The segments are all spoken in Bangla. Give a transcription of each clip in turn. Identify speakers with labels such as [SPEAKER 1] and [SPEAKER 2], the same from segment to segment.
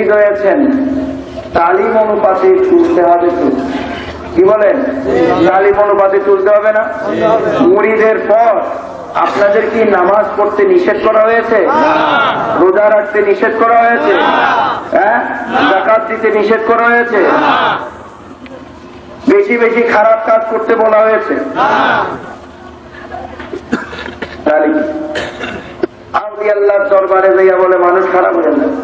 [SPEAKER 1] মুরিদ হয়েছেন, তালিম অনুপাতে চলতে হবে তো, কি বলেন? তালিম অনুপাতে চলতে হবে না? মুরিদের পর আপনাদের কি নামাজ পড়তে নিষেধ করা হয়েছে? রোজা রাখতে নিষেধ করা হয়েছে? হ্যাঁ, যাকাত দিতে নিষেধ করা হয়েছে? বেশি বেশি খারাপ কাজ করতে বলা হয়েছে? আল্লাহর দরবারে যাইয়া বলে মানুষ খারাপ হয়ে যায়।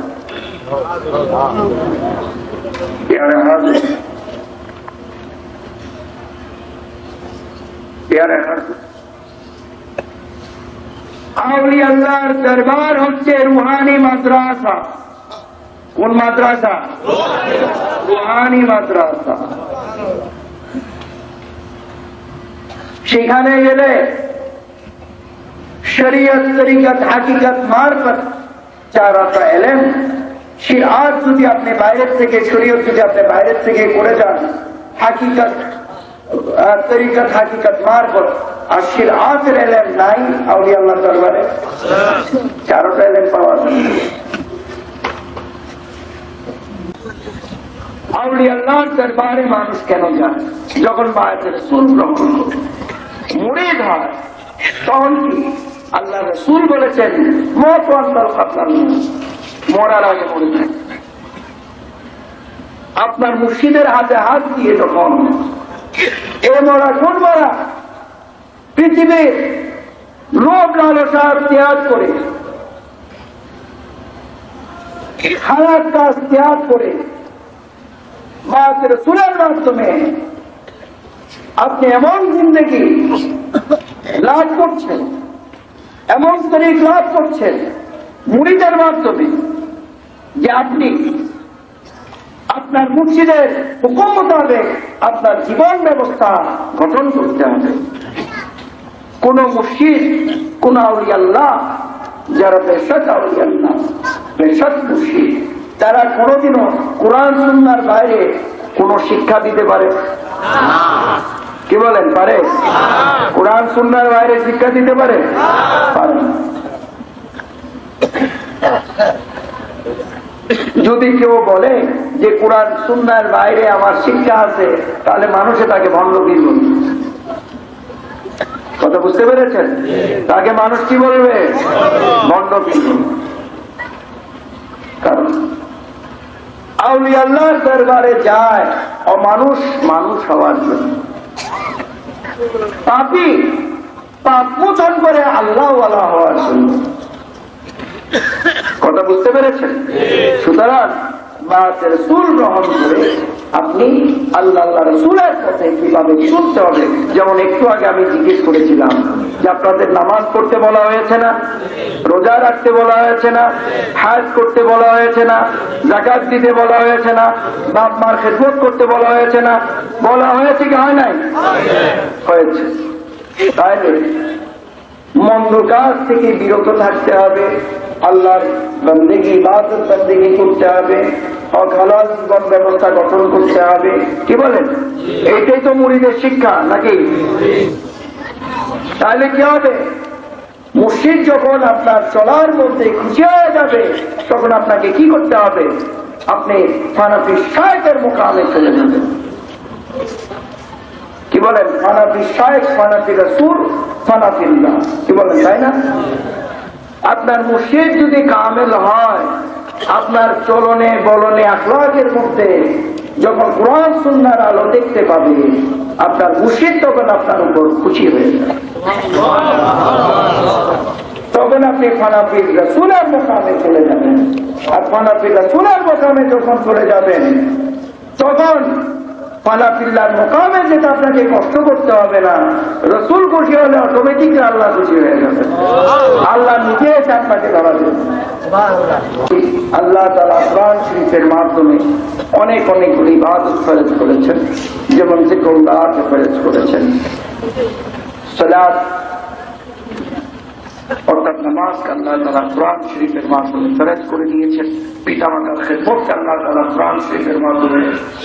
[SPEAKER 1] আল্লাহর দরবার হচ্ছে রুহানি মাদ্রাসা। কোন মাদ্রাসা? রুহানি মাদ্রাসা। সেখানে গেলে শরীয়ত, তরিকত, হাকিকত, মারফত, চারাতা ইলম, শিরআত যদি আপনি বাইরের থেকে, শরীয়ত যদি আপনি বাইরের থেকে করে যান, হাকিকত, তরিকত, হাকিকত, মারফত আর শিরআতের ইলম নাই, আউলিয়া আল্লাহর দরবারে চারটা ইলম পাওয়া যায়। আউলিয়া আল্লাহর দরবারে মানুষ কেন যায়? যখন বায়াতে রাসূল গ্রহণ করে মুরিদ হয়, তখন কি আল্লাহ রাসূল বলেছেন, মত ওয়ান্তাল কাতলান, মরার আগে মরে যায়। আপনার মুর্শিদের হাতে হাত দিয়ে যখন এ মরা কোন মরা, পৃথিবীর লোভ লালসা ত্যাগ করে, খারাপ কাজ ত্যাগ করে বায়াতে রাসূলের মাধ্যমে আপনি এমন জিন্দেগি লাভ করছেন, এমন তরিক লাভ করছেন মুরিদের মাধ্যমে, যে আপনি আপনার মুর্শিদের হুকুম মোতাবেক আপনার জীবন ব্যবস্থা গঠন করতে হবে। কোন মুর্শিদ, কোন আউলিয়া আল্লাহ যারা বেশক আউলিয়া আল্লাহ, বেশক মুর্শিদ, তারা কোনোদিনও কোরআন সুন্নাহর বাইরে কোন শিক্ষা দিতে পারে? কি বলেন, পারে? কোরআন সুন্নাহর বাইরে শিক্ষা দিতে পারে? পারে। যদি কেউ বলে যে কোরআন সুন্নাহর বাইরে আমার শিক্ষা আছে, তাহলে মানুষে তাকে ভণ্ড দিল। কথা বুঝতে পেরেছেন? তাকে মানুষ কি বলবে? ভণ্ড দিল। কারণ আউলিয়া আল্লাহর দরবারে যায় ও মানুষ মানুষ হওয়ার জন্য, পাপী পাপ মোচন করে আল্লাহ ওয়ালা হওয়ার জন্য। কথা বুঝতে পেরেছেন? সুতরাং বায়াতে রাসূল গ্রহণ করে আপনি আল্লাহ রাসূলের পথে কিভাবে চলতে হবে, যেমন একটু আগে আমি জিজ্ঞেস করেছিলাম যে আপনাদের নামাজ পড়তে বলা হয়েছে না, রোজা রাখতে বলা হয়েছে না, হজ করতে বলা হয়েছে না, যাকাত দিতে বলা হয়েছে না, বাপ মার খেদমত করতে বলা হয়েছে না? বলা হয়েছে কি হয় নাই? হয়েছে। তাইলে মন্দ কাজ থেকে বিরত থাকতে হবে, আল্লাহর বন্দেগী, ইবাদত বন্দেগী করতে হবে, হালাল জীবন ব্যবস্থা গঠন করতে হবে। কি বলেন? এইটাই তো মুরিদের শিক্ষা, নাকি? তাহলে কি হবে? মুর্শিদ যখন আপনার চলার মধ্যে খুশি হয়ে যাবে, তখন আপনাকে কি করতে হবে? আপনি ফানাফি শায়েখের মুকামে চলে যাবেন। কি বলেন? ফানাফি শায়েখ, ফানাফি রাসূল, ফানাফিল্লাহ। কি বলেন, তাই না? আপনার মুর্শিদ যদি কামেল হয়, আপনার চলনে বলনে আখলাকের মধ্যে যখন কোরআন সুন্নাহর আলো দেখতে পাবে, আপনার মুর্শিদ তখন আপনার উপর খুশি হয়ে যায়। তখন আপনি ফানাফি রাসূলের মুকামে চলে যাবেন। আর ফানাফি রাসূলের মুকামে যখন চলে যাবেন, তখন ফানাফিল্লাহর মুকামে যেটা আপনাকে কষ্ট করতে হবে না, রাসূল খুশি হলে অটোমেটিক আল্লাহ খুশি হয়ে যাবে। আল্লাহ নিজে এসে আপনাকে ধরা দেবে। আল্লাহ তাআলা কোরআন শরীফের মাধ্যমে অনেক অনেকগুলি ইবাদত ফরজ করেছেন, যেমন জিকরুল্লাহকে ফরজ করেছেন, সালাত অর্থাৎ নামাজকে আল্লাহ তাআলা কোরআন শরীফের মাধ্যমে ফরজ করে দিয়েছেন, পিতামাতার খেদমতকে আল্লাহ তাআলা কোরআন শরীফের মাধ্যমে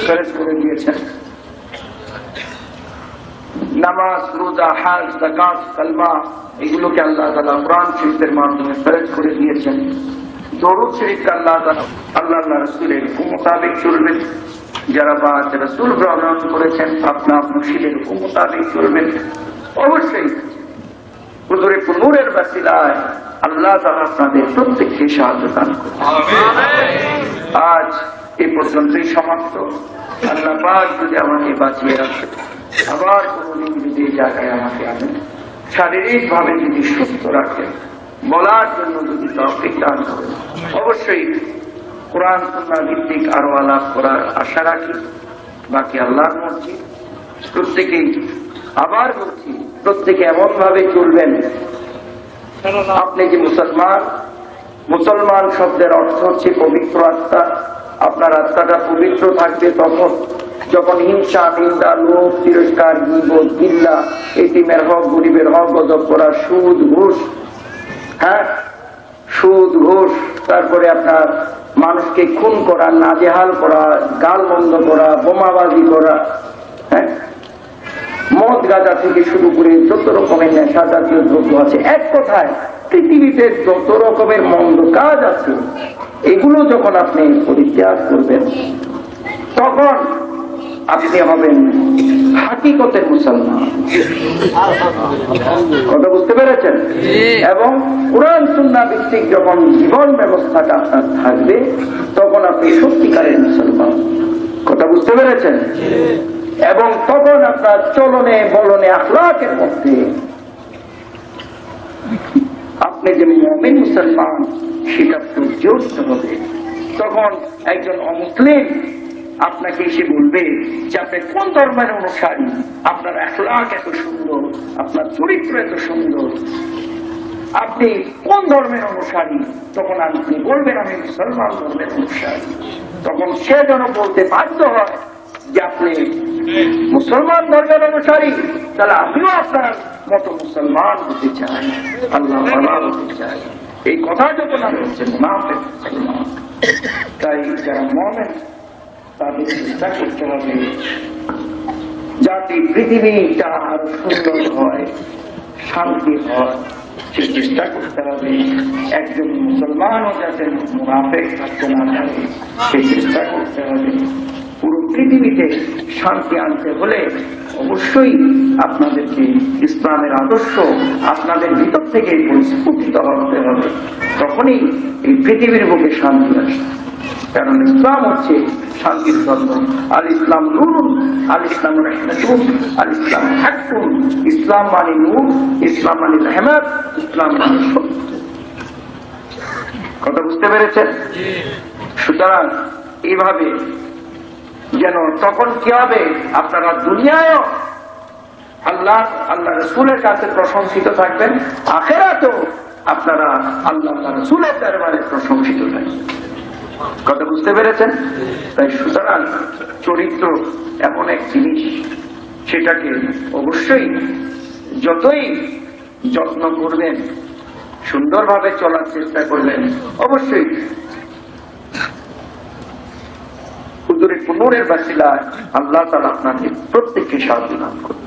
[SPEAKER 1] ফরজ করে দিয়েছেন, নামাজ, রোজা, হজ, যাকাত, কালমা এগুলোকে আল্লাহ তাআলা কোরআন শরীফের মাধ্যমে ফরজ করে দিয়েছেন। দরুদ শরীফ আল্লাহ রাসূলের মোতাবেক চলবেন। যারা বাত রাসূল গ্রহণ করেছেন আপনার মুর্শিদের মোতাবেক চলবেন। অবশ্যই হুজুরে নূরের ওসিলায় আল্লাহ তাআলা আপনাদের প্রত্যেককে সাহায্য দান করুন। আজ এই পর্যন্তই সমাপ্ত। আল্লাহ পাক যদি আমাকে বাঁচিয়ে রাখেন, আবার কোনদিন যদি এই জায়গায় আমাকে আনেন, শারীরিক ভাবে যদি সুস্থ রাখেন, বলার জন্য যদি তৌফিক দান করেন, অবশ্যই কোরআন সুন্নাহ ভিত্তিক আরো আলাপ করার আশা রাখি। বাকি আল্লাহর মর্জি। প্রত্যেকেই আবার বলছি, প্রত্যেকে এমন ভাবে চলবেন, আপনি যে মুসলমান শব্দের অর্থ হচ্ছে পবিত্র আত্মা। আপনার আত্মাটা পবিত্র থাকবে তখন যখন হিংসা, নিন্দা, লোভ, তিরস্কার, গীবত, গিল্লা, এতিমের হক, গরিবের হক গজব করা, সুদ, ঘুষ, সুদ, ঘুষ, তারপরে আপনার মানুষকে খুন করা, নাজেহাল করা, গাল বন্ধ করা, বোমাবাজি করা, মদ গাঁজা থেকে শুরু করে যত রকমের নেশা জাতীয় দ্রব্য আছে, এক কথায় পৃথিবীতে যত রকমের মন্দ কাজ আছে, এগুলো যখন আপনি পরিত্যাগ করবেন, তখন আপনি হবেন হাকিকতের মুসলমান। কথা বুঝতে পেরেছেন? এবং কোরআন সুন্নাহ ভিত্তিক যখন জীবন ব্যবস্থাটা আপনার থাকবে, তখন আপনি সত্যিকারের মুসলমান। কথা বুঝতে পেরেছেন? এবং তখন আপনার চলনে বলনে আখলাকের মধ্যে আপনি যে মুমিন মুসলমান সেটা প্রযোজ্য হবে। তখন একজন অমুসলিম আপনাকে এসে বলবে যে আপনি কোন ধর্মের অনুসারী, আপনার আখলাক এত সুন্দর, আপনার চরিত্র এত সুন্দর, আপনি কোন ধর্মের অনুসারী? তখন আপনি বলবেন আমি মুসলমান ধর্মের অনুসারী। তখন সে যেন বলতে বাধ্য হয় যে আপনি মুসলমান ধর্মের অনুসারী, তাহলে আমিও আপনার মতো মুসলমান হতে চাই, আল্লাহ হতে চাই। এই কথা যখন আমি হচ্ছে মুনাফিক মুসলমান। তাই যারা মুমিন তাদের চেষ্টা করতে হবে যাতে পৃথিবীটা আরো সুন্দর হয়, শান্তি হয়, সে চেষ্টা করতে হবে। একজন মুসলমানও যাতে মুনাফিক থাকতে না পারে, সে চেষ্টা করতে হবে। পুরো পৃথিবীতে শান্তি আনতে হলে অবশ্যই আপনাদেরকে ইসলামের আদর্শ আপনাদের ভিতর থেকে পরিস্ফুটিত হতে হবে। তখনই এই পৃথিবীর বুকে শান্তি আসে। কারণ ইসলাম হচ্ছে শান্তির ধর্ম। আল ইসলাম নূরুন, আল ইসলাম রাহমাতুন, আল ইসলাম হাক্কুন। ইসলাম মানে নূর, ইসলাম মানে রহমত, ইসলাম মানে সত্য। কথা বুঝতে পেরেছেন? সুতরাং এইভাবে যেন তখন কি হবে, আপনারা দুনিয়ায়ও আল্লাহ রাসূলের কাছে প্রশংসিত থাকবেন, আখিরাতেও আপনারা আল্লাহ রাসূলের দরবারে প্রশংসিত থাকবেন। কথা বুঝতে পেরেছেন? তাই সুতরাং চরিত্র এমন এক জিনিস, সেটাকে অবশ্যই যতই যত্ন করবেন, সুন্দরভাবে চলার চেষ্টা করবেন, অবশ্যই হুজুরের নূরের ওসিলায় আল্লাহ তাআলা আপনাকে প্রত্যেককে সাহায্য দান করবেন।